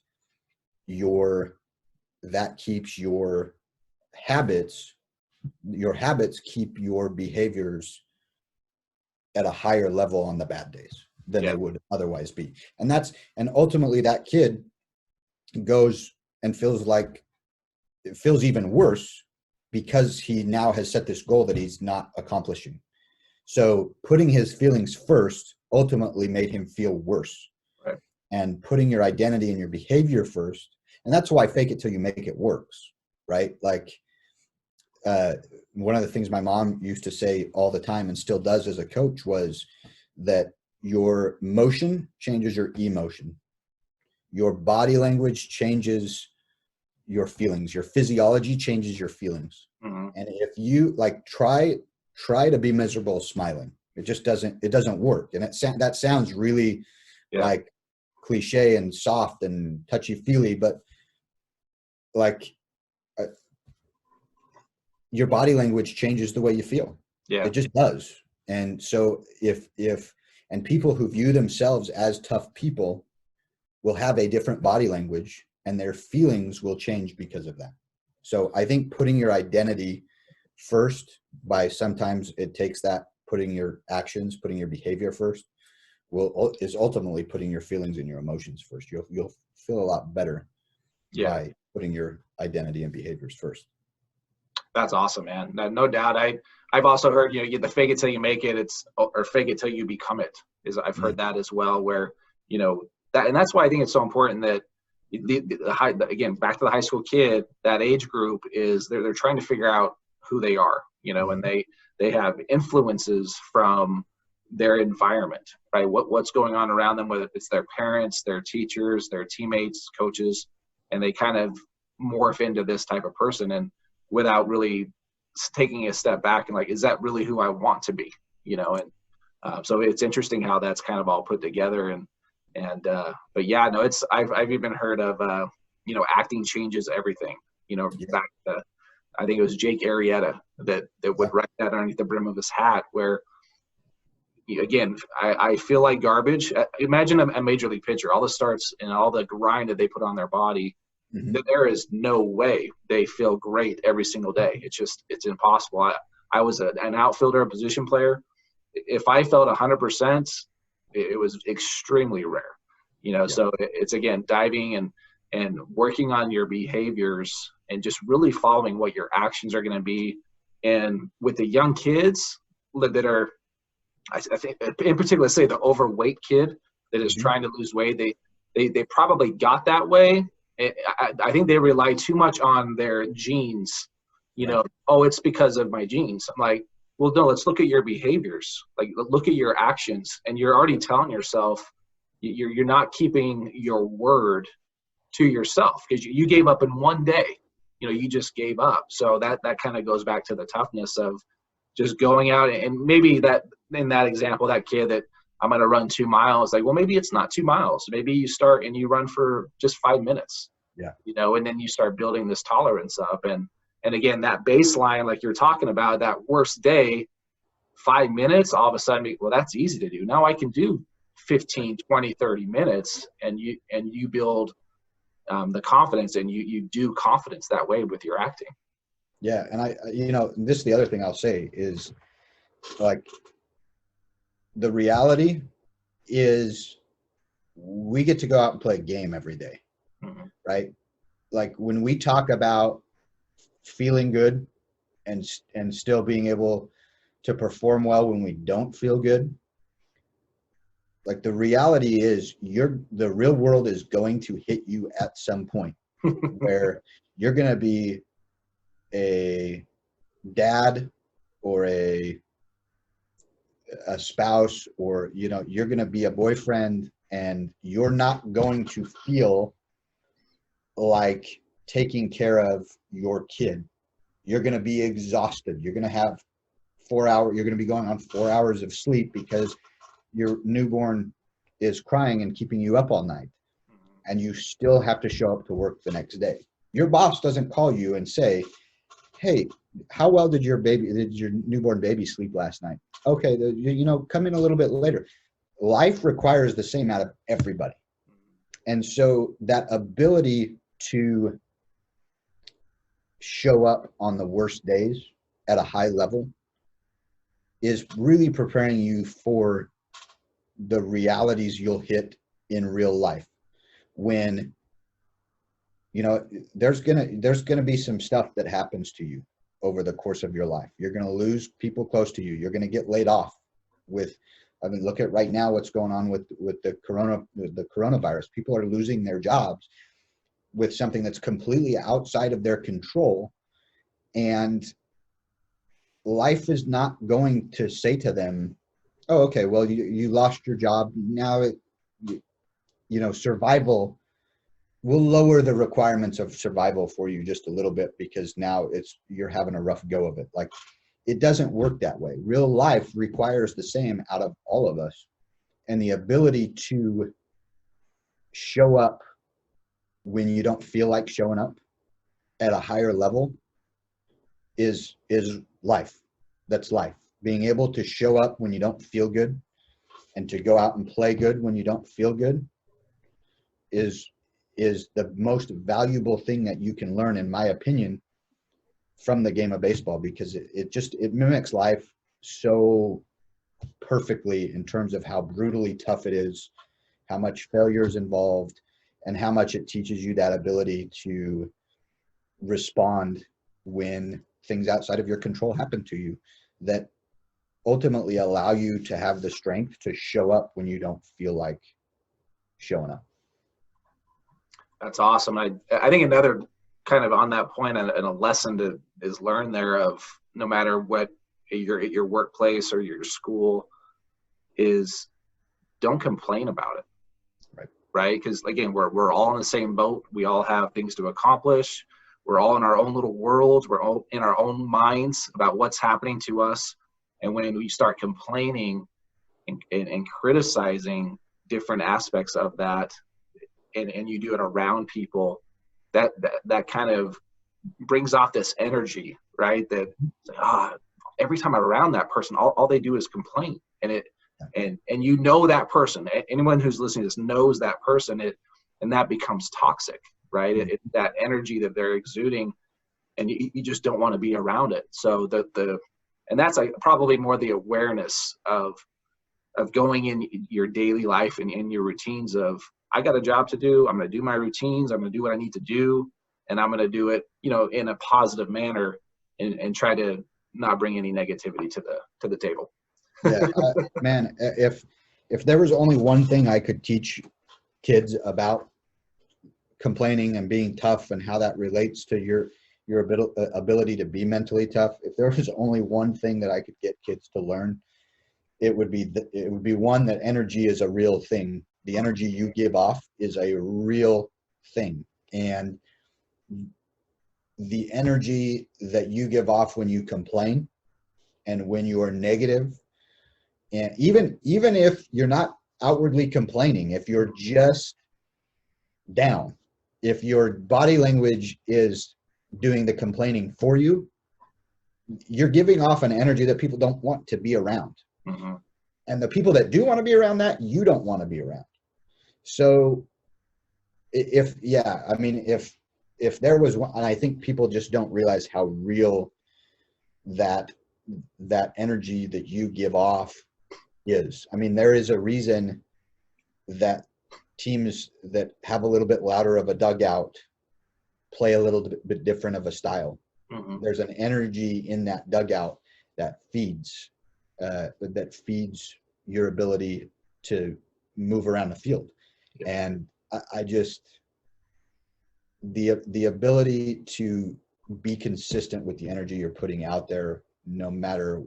your habits keep your behaviors at a higher level on the bad days than they would otherwise be. And ultimately that kid goes and feels even worse because he now has set this goal that he's not accomplishing. So putting his feelings first ultimately made him feel worse. Right. And putting your identity and your behavior first. And that's why fake it till you make it works, right? Like one of the things my mom used to say all the time and still does as a coach was that your motion changes your emotion. Your body language changes your feelings. Your physiology changes your feelings. Mm-hmm. And if you like try to be miserable smiling, it doesn't work. And that sounds really like cliche and soft and touchy-feely, but like your body language changes the way you feel. Yeah. It just does. And so and people who view themselves as tough people will have a different body language, and their feelings will change because of that. So I think putting your identity first, by sometimes it takes that putting your actions, putting your behavior first, is ultimately putting your feelings and your emotions first. You'll feel a lot better by putting your identity and behaviors first. That's awesome, man. No doubt. I've also heard, you get the fake it till you make it, or fake it till you become it. I've heard that as well, where, and that's why I think it's so important that again, back to the high school kid, that age group is they're trying to figure out who they are, and they have influences from their environment, right? What's going on around them, whether it's their parents, their teachers, their teammates, coaches, and they kind of morph into this type of person, and without really taking a step back and like, is that really who I want to be? So it's interesting how that's kind of all put together. But yeah, no, I've even heard of, acting changes everything, back to, I think it was Jake Arrieta that would write that underneath the brim of his hat, where, again, I feel like garbage. Imagine a major league pitcher, all the starts and all the grind that they put on their body. Mm-hmm. There is no way they feel great every single day. It's impossible. I was an outfielder, a position player. If I felt 100%, it was extremely rare, So it's, again, diving and working on your behaviors and just really following what your actions are going to be. And with the young kids that are, I think in particular, say the overweight kid that is trying to lose weight, they probably got that way. I think they rely too much on their genes, it's because of my genes. I'm like, well, no, let's look at your behaviors. Like, look at your actions. And you're already telling yourself you're not keeping your word to yourself, because you gave up in one day. You just gave up. So that kind of goes back to the toughness of just going out. And maybe that in that example, that kid that I'm going to run 2 miles, like, well, maybe it's not 2 miles. Maybe you start and you run for just 5 minutes, and then you start building this tolerance up. And again, that baseline, like you're talking about, that worst day, 5 minutes, all of a sudden, well, that's easy to do. Now I can do 15, 20, 30 minutes, and you build the confidence, and you do confidence that way with your acting. Yeah. And this is the other thing I'll say is, like, the reality is we get to go out and play a game every day, right? Like, when we talk about feeling good and still being able to perform well when we don't feel good, Like the reality is the real world is going to hit you at some point where you're going to be a dad or a spouse, or, you know, you're going to be a boyfriend, and you're not going to feel like taking care of your kid. You're going to be exhausted. You're going to have you're going to be going on 4 hours of sleep because your newborn is crying and keeping you up all night, and you still have to show up to work the next day. Your boss doesn't call you and say, hey, how well did your newborn baby sleep last night? Okay, you know, come in a little bit later. Life requires the same out of everybody. And so that ability to show up on the worst days at a high level is really preparing you for the realities you'll hit in real life. When, you know, there's gonna be some stuff that happens to you over the course of your life. You're gonna lose people close to you. You're gonna get laid off. I mean, look at right now what's going on with the coronavirus. People are losing their jobs with something that's completely outside of their control, and life is not going to say to them, oh, okay, well, you lost your job. Now, you know, survival will lower the requirements of survival for you just a little bit, because now you're having a rough go of it. Like, it doesn't work that way. Real life requires the same out of all of us. And the ability to show up when you don't feel like showing up at a higher level is life. That's life. Being able to show up when you don't feel good and to go out and play good when you don't feel good is the most valuable thing that you can learn, in my opinion, from the game of baseball, because it mimics life so perfectly in terms of how brutally tough it is, how much failure is involved, and how much it teaches you that ability to respond when things outside of your control happen to you, that ultimately allow you to have the strength to show up when you don't feel like showing up. That's awesome. I think another kind of on that point, and a lesson is learned there of, no matter what you're at your workplace or your school, is don't complain about it. Right? Because again, we're all in the same boat. We all have things to accomplish. We're all in our own little worlds. We're all in our own minds about what's happening to us. And when we start complaining and criticizing different aspects of that, and you do it around people, that kind of brings off this energy, right? That every time I'm around that person, all they do is complain, and you know that person. Anyone who's listening to this knows that person, and that becomes toxic, right? It's that energy that they're exuding, and you just don't want to be around it. So and that's probably more the awareness of going in your daily life and in your routines of, I got a job to do. I'm going to do my routines. I'm going to do what I need to do, and I'm going to do it, you know, in a positive manner, and try to not bring any negativity to the table. Yeah, man, if there was only one thing I could teach kids about complaining and being tough and how that relates to your ability to be mentally tough, if there was only one thing that I could get kids to learn, it would be one, that energy is a real thing. The energy you give off is a real thing, and the energy that you give off when you complain and when you are negative, and even if you're not outwardly complaining, if you're just down, if your body language is doing the complaining for you, you're giving off an energy that people don't want to be around. Mm-hmm. And the people that do want to be around that, you don't want to be around. So if there was one, and I think people just don't realize how real that energy that you give off is. I mean, there is a reason that teams that have a little bit louder of a dugout play a little bit different of a style. Mm-hmm. There's an energy in that dugout that feeds your ability to move around the field. Yep. And I just, the ability to be consistent with the energy you're putting out there, no matter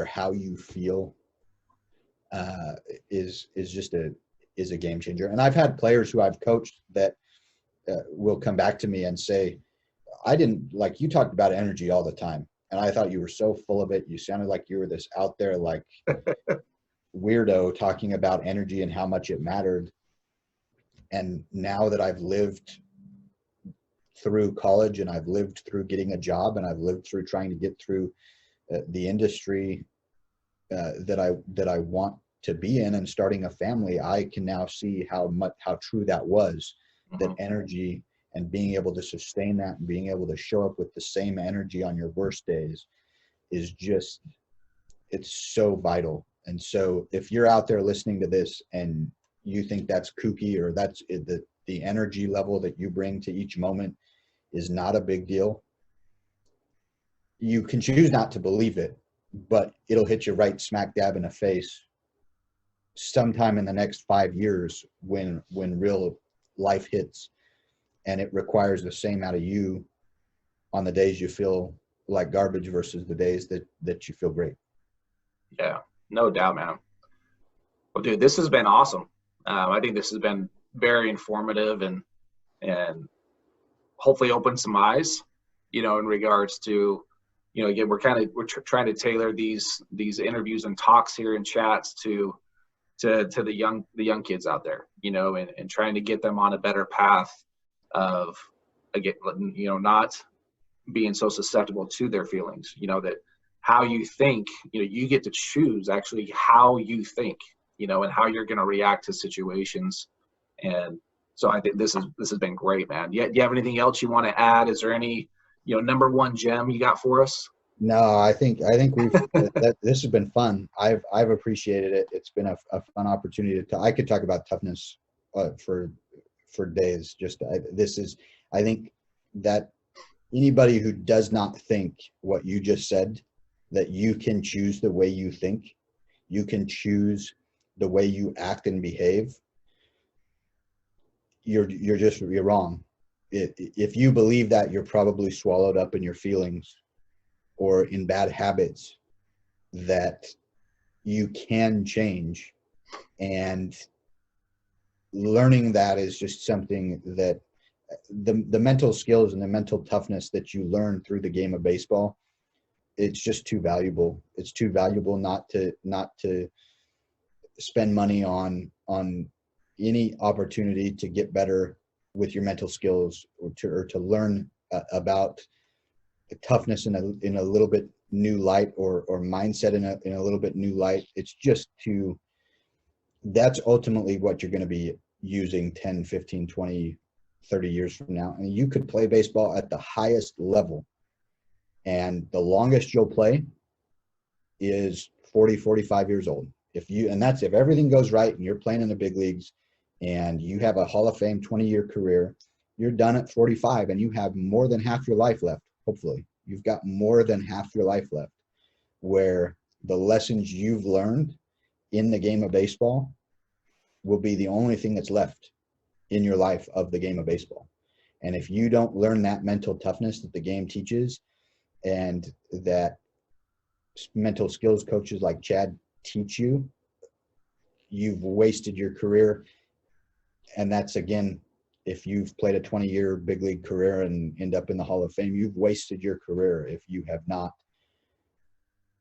how you feel, is a game changer. And I've had players who I've coached that will come back to me and say, I didn't, like, you talked about energy all the time, and I thought you were so full of it. You sounded like you were this out there, like, weirdo talking about energy and how much it mattered. And now that I've lived through college, and I've lived through getting a job, and I've lived through trying to get through the industry that I want to be in, and starting a family, I can now see how true that was. That energy, and being able to sustain that, and being able to show up with the same energy on your worst days, is just, it's so vital. And so if you're out there listening to this and you think that's kooky, or that's the energy level that you bring to each moment is not a big deal, you can choose not to believe it, but it'll hit you right smack dab in the face sometime in the next 5 years when real life hits, and it requires the same out of you on the days you feel like garbage versus the days that you feel great. Yeah, no doubt, man. Well, dude, this has been awesome. I think this has been very informative, and hopefully opened some eyes, in regards to, again, we're trying to tailor these interviews and talks here and chats to the young kids out there, and trying to get them on a better path of, again, not being so susceptible to their feelings, that how you think, you get to choose actually how you think, and how you're going to react to situations. And so I think this has been great, man. Do you have anything else you want to add? Is there any, number one gem you got for us? No, I think we've this has been fun. I've appreciated it. It's been a fun opportunity to I could talk about toughness for days. I think that anybody who does not think what you just said, that you can choose the way you think, you can choose the way you act and behave, you're wrong. If you believe that, you're probably swallowed up in your feelings or in bad habits that you can change. And learning that is just something that the mental skills and the mental toughness that you learn through the game of baseball, it's just too valuable. It's too valuable not to spend money on any opportunity to get better with your mental skills, or to learn about the toughness in a little bit new light, or mindset in a little bit new light. It's just that's ultimately what you're going to be using 10, 15, 20, 30 years from now. And you could play baseball at the highest level, and the longest you'll play is 40, 45 years old. That's if everything goes right and you're playing in the big leagues and you have a Hall of Fame 20-year career, you're done at 45 and you have more than half your life left. Hopefully you've got more than half your life left, where the lessons you've learned in the game of baseball will be the only thing that's left in your life of the game of baseball. And if you don't learn that mental toughness that the game teaches, and that mental skills coaches like Chad teach you, you've wasted your career. And that's, again, if you've played a 20-year big league career and end up in the Hall of Fame, you've wasted your career if you have not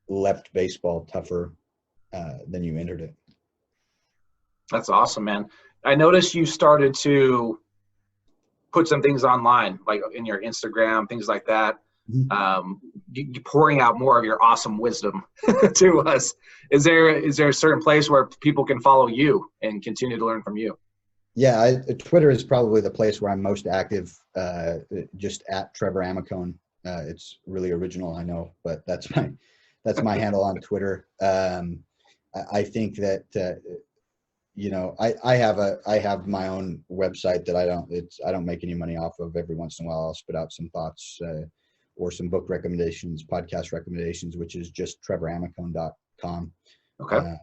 left baseball tougher than you entered it. That's awesome, man. I noticed you started to put some things online, like in your Instagram, things like that. You pouring out more of your awesome wisdom to us. Is there a certain place where people can follow you and continue to learn from you? Yeah, Twitter is probably the place where I'm most active, just at Trevor Amicone. It's really original, I know, but that's my handle on Twitter. I think that I have my own website that I don't make any money off of. Every once in a while I'll spit out some thoughts or some book recommendations, podcast recommendations, which is just trevoramicone.com. Okay.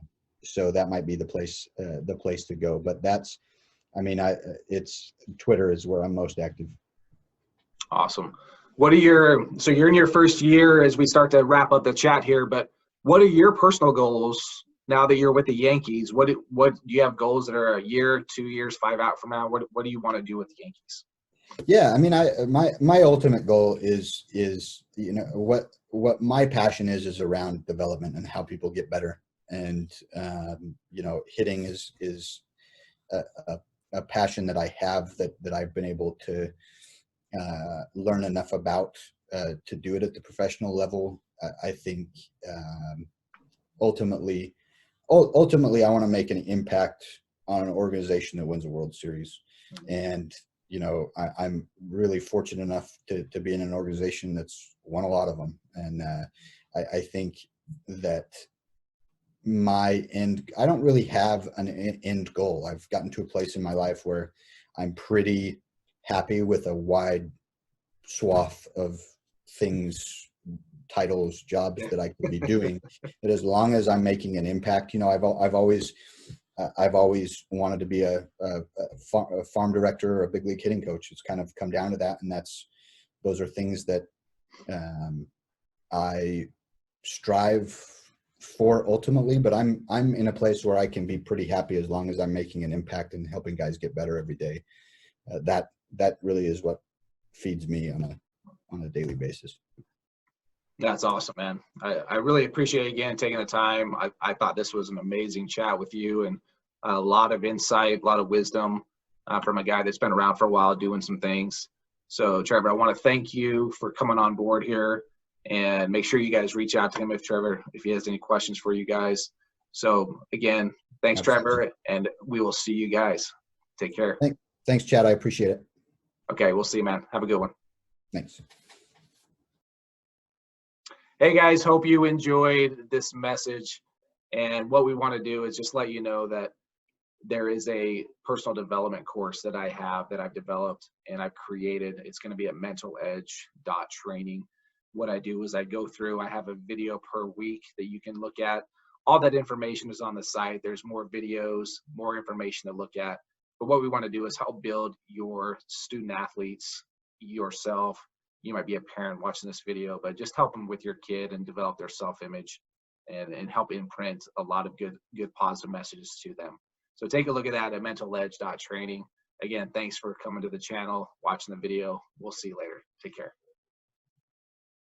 so that might be the place to go. But that's, I mean, it's Twitter is where I'm most active. Awesome. So you're in your first year as we start to wrap up the chat here, but what are your personal goals now that you're with the Yankees? What do you have goals that are a year, 2 years, 5 out from now? What do you want to do with the Yankees? Yeah, I mean, my ultimate goal is you know what my passion is around development and how people get better, and you know, hitting is a passion that I have that I've been able to learn enough about to do it at the professional level. I think ultimately I want to make an impact on an organization that wins a World Series, and you know, I'm really fortunate enough to be in an organization that's won a lot of them. And I think that I don't really have an end goal. I've gotten to a place in my life where I'm pretty happy with a wide swath of things, titles, jobs that I could be doing. But as long as I'm making an impact, you know, I've always wanted to be a farm director or a big league hitting coach. It's kind of come down to that, and those are things that I strive for ultimately. But I'm in a place where I can be pretty happy as long as I'm making an impact and helping guys get better every day. That really is what feeds me on a daily basis. That's awesome, man. I really appreciate, again, taking the time. I thought this was an amazing chat with you, and a lot of insight, a lot of wisdom from a guy that's been around for a while doing some things. So, Trevor, I want to thank you for coming on board here, and make sure you guys reach out to him if he has any questions for you guys. So, again, thanks, Trevor, and we will see you guys. Take care. Thanks, Chad. I appreciate it. Okay, we'll see you, man. Have a good one. Thanks. Hey guys, hope you enjoyed this message. And what we want to do is just let you know that there is a personal development course that I've developed and I've created. It's going to be at mentaledge.training. What I do is I have a video per week that you can look at. All that information is on the site. There's more videos, more information to look at. But what we want to do is help build your student athletes, yourself. You might be a parent watching this video, but just help them with your kid and develop their self-image and help imprint a lot of good positive messages to them. So take a look at that at mentaledge.training. Again, thanks for coming to the channel, watching the video. We'll see you later. Take care.